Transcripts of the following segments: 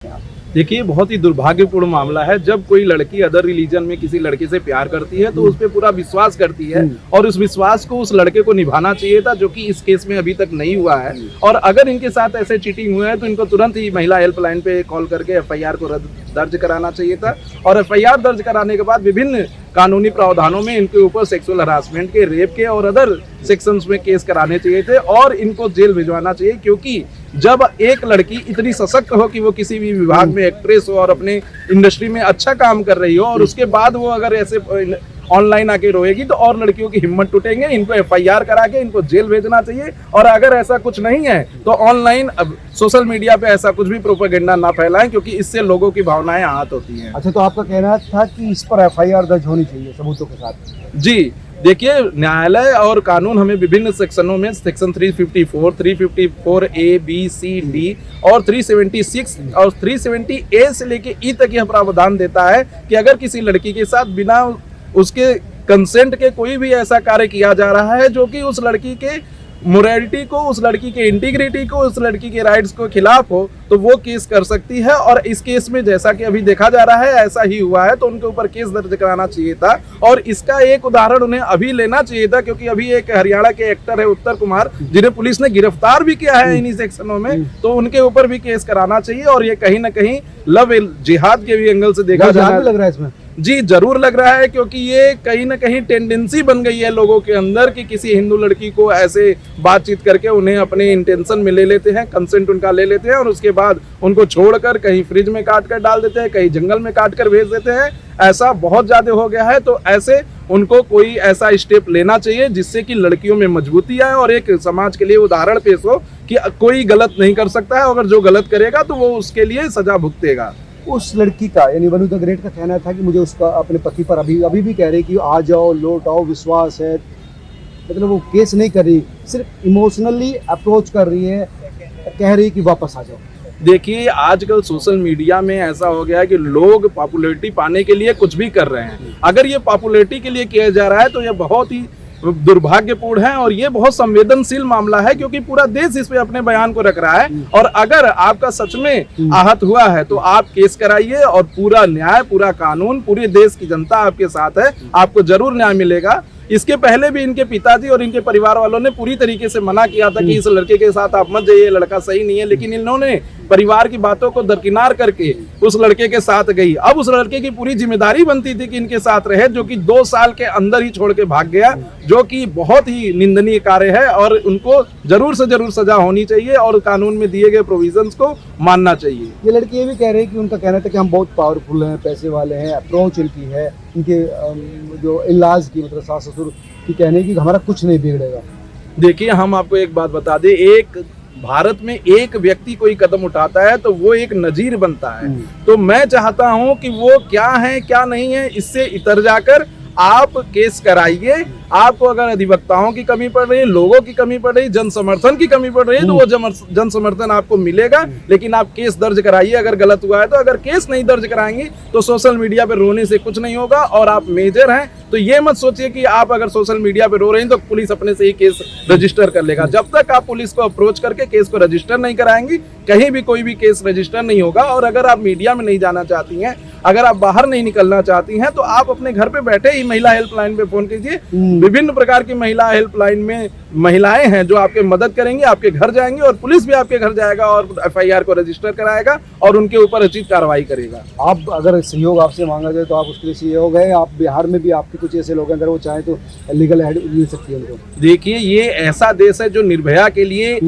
देखिए, बहुत ही दुर्भाग्यपूर्ण मामला है जब कोई लड़की अदर रिलीजन में किसी लड़के से प्यार करती है तो उस पे पूरा विश्वास करती है और उस विश्वास को उस लड़के को निभाना चाहिए था, जो कि इस केस में अभी तक नहीं हुआ है। और अगर इनके साथ ऐसे चीटिंग हुआ है तो इनको तुरंत ही महिला हेल्पलाइन पे कॉल करके एफआईआर को दर्ज कराना चाहिए था और एफआईआर दर्ज कराने के बाद विभिन्न कानूनी प्रावधानों में इनके ऊपर सेक्सुअल हरासमेंट के, रेप के और अदर सेक्शंस में केस कराने चाहिए थे और इनको जेल भिजवाना चाहिए। क्योंकि जब एक लड़की इतनी सशक्त हो कि वो किसी भी विभाग में एक्ट्रेस हो और अपने इंडस्ट्री में अच्छा काम कर रही हो और उसके बाद वो अगर ऐसे ऑनलाइन आके रोएगी तो और लड़कियों की हिम्मत टूटेंगे। इनको एफआईआर करा के इनको जेल भेजना चाहिए और अगर ऐसा कुछ नहीं है तो ऑनलाइन सोशल मीडिया पे ऐसा कुछ भी प्रोपेगेंडा ना फैलाएं, क्योंकि इससे लोगों की भावनाएं आहत होती हैं। अच्छा, तो आपका कहना था कि इस पर एफआईआर दर्ज होनी चाहिए सबूतों के साथ? जी, देखिए, न्यायालय और कानून हमें विभिन्न सेक्शनों में section 354, 354A, B, C, D और 376 और 370A से लेके E तक यह प्रावधान देता है कि अगर किसी लड़की के साथ बिना उसके कंसेंट के कोई भी ऐसा कार्य किया जा रहा है जो कि उस लड़की के मोरालिटी को, उस लड़की के इंटीग्रिटी को, उस लड़की के राइट्स को खिलाफ हो तो वो केस कर सकती है। और इस केस में जैसा कि अभी देखा जा रहा है ऐसा ही हुआ है, तो उनके ऊपर केस दर्ज कराना चाहिए था और इसका एक उदाहरण उन्हें अभी लेना चाहिए था, क्योंकि अभी एक हरियाणा के एक्टर है उत्तर कुमार, जिन्हें पुलिस ने गिरफ्तार भी किया है इन्हीं सेक्शनों में, तो उनके ऊपर भी केस कराना चाहिए। और ये कहीं ना कहीं लव जिहाद के भी एंगल से देखा जा रहा है। लग रहा है इसमें? जी, जरूर लग रहा है, क्योंकि ये कहीं ना कहीं टेंडेंसी बन गई है लोगों के अंदर कि किसी हिंदू लड़की को ऐसे बातचीत करके उन्हें अपने इंटेंशन में ले लेते हैं, कंसेंट उनका ले लेते हैं और उसके बाद उनको छोड़कर कहीं फ्रिज में काट कर डाल देते हैं, कहीं जंगल में काट कर भेज देते हैं। ऐसा बहुत ज्यादा हो गया है, तो ऐसे उनको कोई ऐसा स्टेप लेना चाहिए जिससे कि लड़कियों में मजबूती आए और एक समाज के लिए उदाहरण पेश हो कि कोई गलत नहीं कर सकता है, अगर जो गलत करेगा तो वो उसके लिए सजा भुगतेगा। उस लड़की का यानी वनु द ग्रेट का कहना था कि मुझे उसका अपने पति पर अभी भी कह रही कि आ जाओ, लौट आओ, विश्वास है, मतलब वो केस नहीं कर रही, सिर्फ इमोशनली अप्रोच कर रही है, कह रही कि वापस आ जाओ। देखिए, आजकल सोशल मीडिया में ऐसा हो गया है कि लोग पॉपुलैरिटी पाने के लिए कुछ भी कर रहे हैं। अगर ये पॉपुलैरिटी के लिए किया जा रहा है तो ये बहुत ही दुर्भाग्यपूर्ण है और ये बहुत संवेदनशील मामला है, क्योंकि पूरा देश इस पे अपने बयान को रख रहा है। और अगर आपका सच में आहत हुआ है तो आप केस कराइए और पूरा न्याय, पूरा कानून, पूरे देश की जनता आपके साथ है, आपको जरूर न्याय मिलेगा। इसके पहले भी इनके पिताजी और इनके परिवार वालों ने पूरी तरीके से मना किया था कि इस लड़के के साथ आप मत जाइए, लड़का सही नहीं है, लेकिन इन्होंने परिवार की बातों को दरकिनार करके उस लड़के के साथ गई। अब उस लड़के की पूरी जिम्मेदारी बनती थी कि इनके साथ रहे, जो कि 2 साल के अंदर ही छोड़ के भाग गया, जो कि बहुत ही निंदनीय कार्य है और उनको जरूर से जरूर सजा होनी चाहिए और कानून में दिए गए प्रोविजंस को मानना चाहिए। ये लड़की ये भी कह रही है कि उनका कहना था कि हम बहुत पावरफुल हैं, पैसे वाले हैं, अप्रोच इनकी है, इनके जो इलाज की मतलब सास ससुर की कहने की हमारा कुछ नहीं बिगड़ेगा। देखिए, हम आपको एक बात बता दें, एक भारत में एक व्यक्ति कोई कदम उठाता है तो वो एक नजीर बनता है। तो मैं चाहता हूं कि वो क्या है क्या नहीं है इससे इतर जाकर आप केस कराइए। आपको अगर अधिवक्ताओं की कमी पड़ रही है, लोगों की कमी पड़ रही है, जन समर्थन की कमी पड़ रही है, तो वो जन समर्थन आपको मिलेगा, लेकिन आप केस दर्ज कराइए अगर गलत हुआ है तो। अगर केस नहीं दर्ज कराएंगे तो सोशल मीडिया पे रोने से कुछ नहीं होगा। और आप मेजर हैं तो ये मत सोचिए कि आप अगर सोशल मीडिया पे रो रहे हैं तो पुलिस अपने से ही केस रजिस्टर कर लेगा। जब तक आप पुलिस को अप्रोच करके केस को रजिस्टर नहीं कराएंगी, कहीं भी कोई भी केस रजिस्टर नहीं होगा। और अगर आप मीडिया में नहीं जाना चाहती हैं, अगर आप बाहर नहीं निकलना चाहती हैं, तो आप अपने घर पे बैठे ही महिला हेल्पलाइन पे फोन कीजिए। विभिन्न प्रकार की महिला हेल्पलाइन में महिलाएं हैं जो आपके मदद करेंगी, आपके घर जाएंगे और पुलिस भी आपके घर जाएगा और एफआईआर को रजिस्टर कराएगा और उनके ऊपर उचित कार्रवाई करेगा। आप अगर सहयोग आपसे मांगा जाए तो आप उसके लिए सहयोग है? आप बिहार में भी आपके कुछ ऐसे लोग हैं, अगर वो चाहें तो लीगल हेल्प मिल सकती है उनको? देखिए, ये ऐसा देश है जो निर्भया के लिए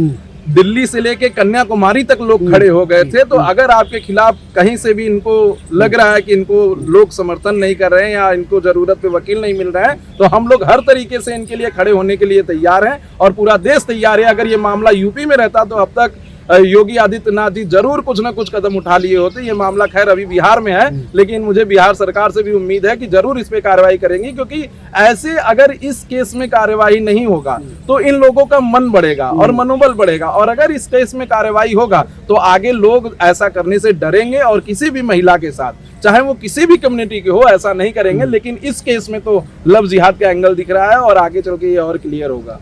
दिल्ली से लेके कन्याकुमारी तक लोग खड़े हो गए थे। तो अगर आपके खिलाफ कहीं से भी इनको लग रहा है कि इनको लोग समर्थन नहीं कर रहे हैं या इनको जरूरत पे वकील नहीं मिल रहा है, तो हम लोग हर तरीके से इनके लिए खड़े होने के लिए तैयार हैं और पूरा देश तैयार है। अगर ये मामला यूपी में रहता तो अब तक योगी आदित्यनाथ जी जरूर कुछ ना कुछ कदम उठा लिए होते। ये मामला खैर अभी बिहार में है, लेकिन मुझे बिहार सरकार से भी उम्मीद है कि जरूर इस पे कार्रवाई करेंगी, क्योंकि ऐसे अगर इस केस में कार्रवाई नहीं होगा तो इन लोगों का मन बढ़ेगा और मनोबल बढ़ेगा। और अगर इस केस में कार्रवाई होगा तो आगे लोग ऐसा करने से डरेंगे और किसी भी महिला के साथ, चाहे वो किसी भी कम्युनिटी के हो, ऐसा नहीं करेंगे। लेकिन इस केस में तो लव जिहाद का एंगल दिख रहा है और आगे चल के ये और क्लियर होगा।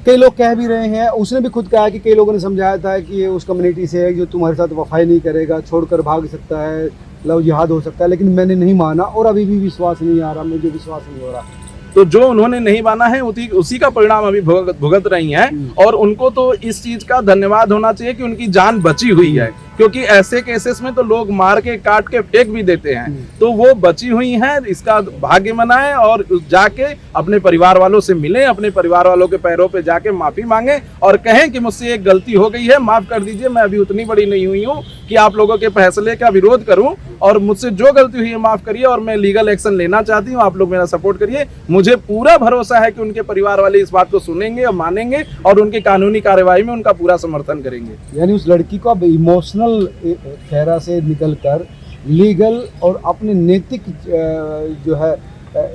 कई लोग कह भी रहे हैं, उसने भी खुद कहा कि कई लोगों ने समझाया था कि ये उस कम्युनिटी से है जो तुम्हारे साथ वफाई नहीं करेगा, छोड़कर भाग सकता है, लव जिहाद हो सकता है, लेकिन मैंने नहीं माना और अभी भी विश्वास नहीं आ रहा, मुझे विश्वास नहीं हो रहा। तो जो उन्होंने नहीं माना है उसी का परिणाम अभी भुगत रही हैं, और उनको तो इस चीज का धन्यवाद होना चाहिए कि उनकी जान बची हुई है, क्योंकि ऐसे केसेस में तो लोग मार के काट के फेंक भी देते हैं। तो वो बची हुई हैं, इसका भाग्य मनाएं और जाके अपने परिवार वालों से मिलें, अपने परिवार वालों के पैरों पे जाके माफी मांगे और कहें कि मुझसे एक गलती हो गई है, माफ कर दीजिए, मैं अभी उतनी बड़ी नहीं हुई हूँ कि आप लोगों के फैसले का विरोध करूं, और मुझसे जो गलती हुई है माफ करिए, और मैं लीगल एक्शन लेना चाहती हूँ, आप लोग मेरा सपोर्ट करिए। मुझे पूरा भरोसा है कि उनके परिवार वाले इस बात को सुनेंगे और मानेंगे और उनकी कानूनी कार्यवाही में उनका पूरा समर्थन करेंगे। यानी उस लड़की को अब इमोशनल फेरा से निकलकर लीगल और अपने नैतिक जो है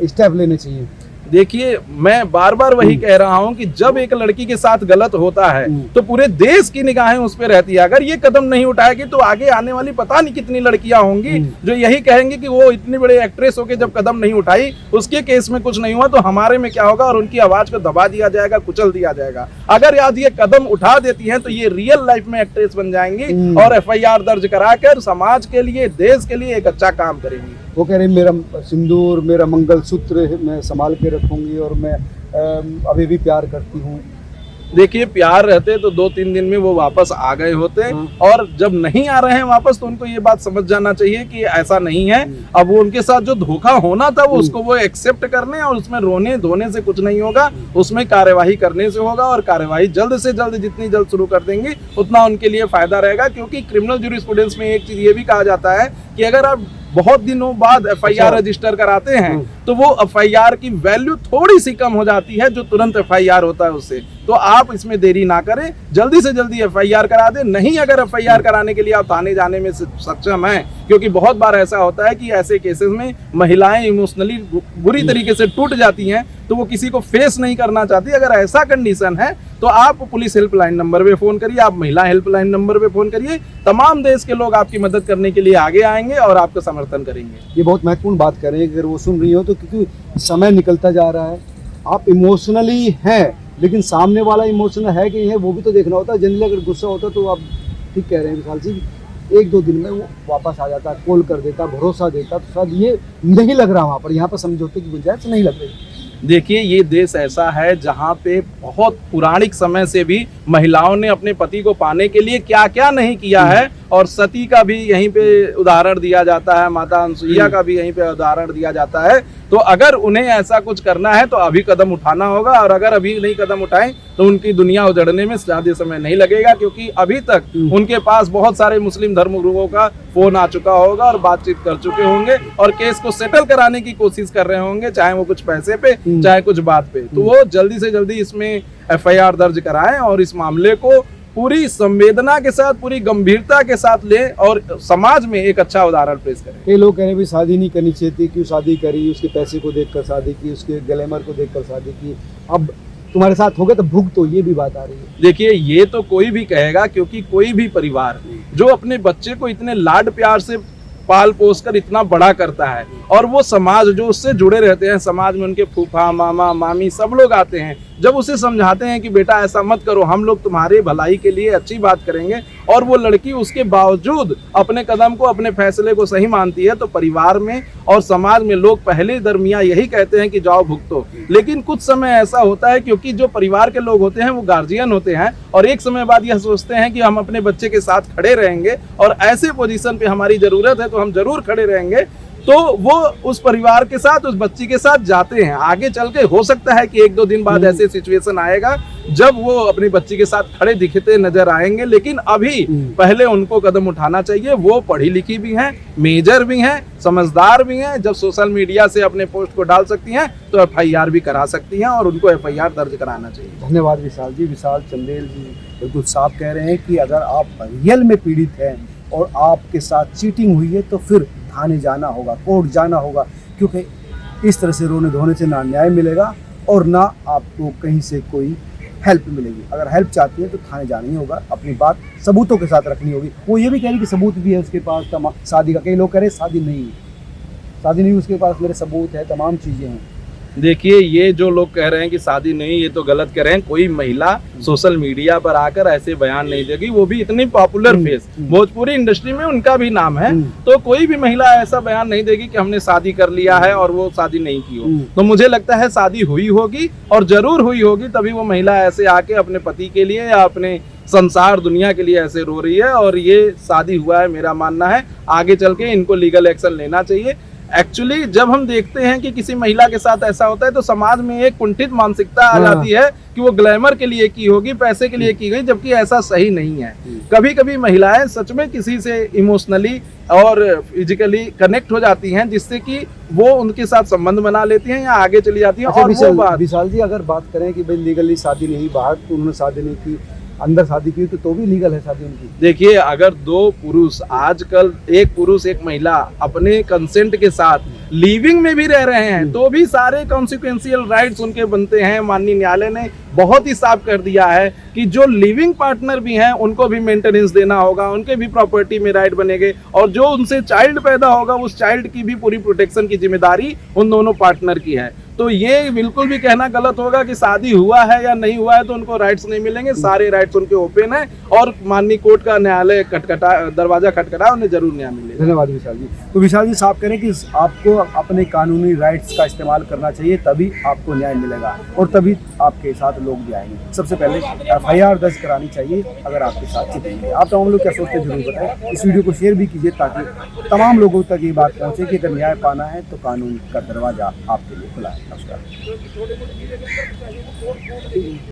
स्टेप लेने चाहिए। देखिए, मैं बार बार वही कह रहा हूं कि जब एक लड़की के साथ गलत होता है तो पूरे देश की निगाहें उस पर रहती है। अगर ये कदम नहीं उठाएगी तो आगे आने वाली पता नहीं कितनी लड़कियां होंगी जो यही कहेंगे कि वो इतनी बड़ी एक्ट्रेस होके जब कदम नहीं उठाई, उसके केस में कुछ नहीं हुआ तो हमारे में क्या होगा, और उनकी आवाज को दबा दिया जाएगा, कुचल दिया जाएगा। अगर आज ये कदम उठा देती हैं तो ये रियल लाइफ में एक्ट्रेस बन जाएंगी और FIR दर्ज कराकर समाज के लिए, देश के लिए एक अच्छा काम करेंगी। वो कह रही मेरा सिंदूर, मेरा मंगलसूत्र मैं संभाल के रखूंगी और मैं अभी भी प्यार करती हूँ। देखिए, प्यार रहते तो 2-3 दिन में वो वापस आ गए होते, और जब नहीं आ रहे हैं वापस तो उनको ये बात समझ जाना चाहिए कि ऐसा नहीं है। अब वो उनके साथ जो धोखा होना था वो उसको वो एक्सेप्ट करने, और उसमें रोने धोने से कुछ नहीं होगा, उसमें कार्यवाही करने से होगा, और कार्यवाही जल्द से जल्द, जितनी जल्द शुरू कर देंगे उतना उनके लिए फायदा रहेगा। क्योंकि क्रिमिनल ज्यूरिस्प्रूडेंस में एक चीज ये भी कहा जाता है कि अगर आप बहुत दिनों बाद FIR रजिस्टर कराते हैं तो वो FIR की वैल्यू थोड़ी सी कम हो जाती है जो तुरंत FIR होता है उससे। तो आप इसमें देरी ना करें, जल्दी से जल्दी FIR करा दें। नहीं अगर FIR कराने के लिए आप थाने जाने में सक्षम हैं, क्योंकि बहुत बार ऐसा होता है कि ऐसे केसेस में महिलाएं इमोशनली बुरी तरीके से टूट जाती हैं तो वो किसी को फेस नहीं करना चाहती। अगर ऐसा कंडीशन है तो आप पुलिस हेल्पलाइन नंबर पे फोन करिए, आप महिला हेल्पलाइन नंबर पे फोन करिए। तमाम देश के लोग आपकी मदद करने के लिए आगे आएंगे और आपका समर्थन करेंगे। ये बहुत महत्वपूर्ण बात कर रहे हैं, अगर वो सुन रही हो तो, क्योंकि समय निकलता जा रहा है, आप इमोशनली हैं लेकिन सामने वाला इमोशनल है कि नहीं है वो भी तो देखना होता है। जनरली अगर गुस्सा होता तो आप ठीक कह रहे हैं विशाल जी, 1-2 दिन में वो वापस आ जाता, कॉल कर देता, भरोसा देता, तो शायद ये नहीं लग रहा वहाँ पर, यहाँ पर समझौते की गुंजाइश नहीं लग रही। देखिए, ये देश ऐसा है जहाँ पे बहुत पुरानिक समय से भी महिलाओं ने अपने पति को पाने के लिए क्या क्या नहीं किया है, और सती का भी यहीं पे उदाहरण दिया जाता है, माता अनसुईया का भी यहीं पे उदाहरण दिया जाता है। तो अगर उन्हें ऐसा कुछ करना है तो अभी कदम उठाना होगा, और अगर अभी नहीं कदम उठाएं तो उनकी दुनिया उजड़ने में ज्यादा समय नहीं लगेगा, क्योंकि अभी तक उनके पास बहुत सारे मुस्लिम धर्मगुरुओं का फोन आ चुका होगा और बातचीत कर चुके होंगे और केस को सेटल कराने की कोशिश कर रहे होंगे, चाहे वो कुछ पैसे पे चाहे कुछ बात पे। तो वो जल्दी से जल्दी इसमें FIR दर्ज कराएं और इस मामले को पूरी संवेदना के साथ, पूरी गंभीरता के साथ ले और समाज में एक अच्छा उदाहरण पेश करें। कई लोग कह रहे हैं शादी नहीं करनी चाहिए थी, क्यों शादी करी, उसके पैसे को देखकर शादी की, उसके ग्लैमर को देखकर शादी की, अब तुम्हारे साथ हो गया तो भुगतो, तो ये भी बात आ रही है। देखिए, ये तो कोई भी कहेगा, क्योंकि कोई भी परिवार जो अपने बच्चे को इतने लाड प्यार से पाल पोस कर इतना बड़ा करता है, और वो समाज जो उससे जुड़े रहते हैं, समाज में उनके फूफा, मामा, मामी सब लोग आते हैं, जब उसे समझाते हैं कि बेटा ऐसा मत करो, हम लोग तुम्हारे भलाई के लिए अच्छी बात करेंगे, और वो लड़की उसके बावजूद अपने कदम को, अपने फैसले को सही मानती है, तो परिवार में और समाज में लोग पहले दरमियाँ यही कहते हैं कि जाओ भुगतो। लेकिन कुछ समय ऐसा होता है, क्योंकि जो परिवार के लोग होते हैं वो गार्जियन होते हैं, और एक समय बाद यह सोचते हैं कि हम अपने बच्चे के साथ खड़े रहेंगे और ऐसे पोजीशन पे हमारी जरूरत है तो हम जरूर खड़े रहेंगे, तो वो उस परिवार के साथ, उस बच्ची के साथ जाते हैं। आगे चल के हो सकता है कि 1-2 दिन बाद ऐसे सिचुएशन आएगा जब वो अपनी बच्ची के साथ खड़े दिखते नजर आएंगे, लेकिन अभी पहले उनको कदम उठाना चाहिए। वो पढ़ी लिखी भी हैं, मेजर भी हैं, समझदार भी हैं, जब सोशल मीडिया से अपने पोस्ट को डाल सकती हैं तो FIR भी करा सकती हैं, और उनको FIR दर्ज कराना चाहिए। धन्यवाद विशाल जी। विशाल चंदेल जी बिल्कुल साफ कह रहे हैं कि अगर आप रियल में पीड़ित हैं और आपके साथ चीटिंग हुई है तो फिर थाने जाना होगा, कोर्ट जाना होगा, क्योंकि इस तरह से रोने धोने से ना न्याय मिलेगा और ना आपको कहीं से कोई हेल्प मिलेगी। अगर हेल्प चाहती है तो थाने जाना ही होगा, अपनी बात सबूतों के साथ रखनी होगी। वो ये भी कह रही कि सबूत भी है उसके पास शादी का। कई लोग कह रहे शादी नहीं, शादी नहीं, उसके पास मेरे सबूत है, तमाम चीज़ें हैं। देखिए, ये जो लोग कह रहे हैं कि शादी नहीं, ये तो गलत कह रहे हैं। कोई महिला सोशल मीडिया पर आकर ऐसे बयान नहीं देगी, वो भी इतनी पॉपुलर फेस, भोजपुरी इंडस्ट्री में उनका भी नाम है। तो कोई भी महिला ऐसा बयान नहीं देगी कि हमने शादी कर लिया है और वो शादी नहीं की हो। तो मुझे लगता है शादी हुई होगी और जरूर हुई होगी, तभी वो महिला ऐसे आके अपने पति के लिए या अपने संसार दुनिया के लिए ऐसे रो रही है। और ये शादी हुआ है, मेरा मानना है आगे चल के इनको लीगल एक्शन लेना चाहिए। एक्चुअली जब हम देखते हैं कि किसी महिला के साथ ऐसा होता है तो समाज में एक कुंठित मानसिकता आ जाती है कि वो ग्लैमर के लिए की होगी, पैसे के लिए की गई, जबकि ऐसा सही नहीं है। कभी कभी महिलाएं सच में किसी से इमोशनली और फिजिकली कनेक्ट हो जाती हैं, जिससे कि वो उनके साथ संबंध बना लेती हैं या आगे चली जाती हैं। अच्छा, और वो बात विशाल जी, अगर बात करें कि भाई लीगली शादी नहीं, बाहर तो उन्होंने शादी नहीं की, अंदर शादी की, तो भी लीगल है शादी उनकी। देखिए, अगर दो पुरुष, आजकल एक पुरुष एक महिला अपने कंसेंट के साथ लिविंग में भी रह रहे हैं तो भी सारे कॉन्सिक्वेंशियल राइट्स उनके बनते हैं। माननीय न्यायालय ने बहुत ही साफ कर दिया है कि जो लिविंग पार्टनर भी हैं उनको भी मेंटेनेंस देना होगा, उनके भी प्रॉपर्टी में राइट बनेंगे, और जो उनसे चाइल्ड पैदा होगा उस चाइल्ड की भी पूरी प्रोटेक्शन की जिम्मेदारी उन दोनों पार्टनर की है। तो ये बिल्कुल भी कहना गलत होगा कि शादी हुआ है या नहीं हुआ है तो उनको राइट्स नहीं मिलेंगे। सारे राइट्स उनके ओपन है और माननीय कोर्ट का न्यायालय दरवाजा खटखटा, उन्हें जरूर न्याय मिलेगा। धन्यवाद विशाल जी। तो विशाल जी, साफ करें कि आपको अपने कानूनी राइट्स का इस्तेमाल करना चाहिए, तभी आपको न्याय मिलेगा और तभी आपके साथ लोग भी आएंगे। सबसे पहले FIR दर्ज करानी चाहिए अगर आपके साथ चिटेंगे। आप तमाम लोग क्या सोचते हैं जरूर बताएं। इस वीडियो को शेयर भी कीजिए ताकि तमाम लोगों तक ये बात पहुंचे कि अगर न्याय पाना है तो कानून का दरवाजा आपके लिए खुला है। नमस्कार।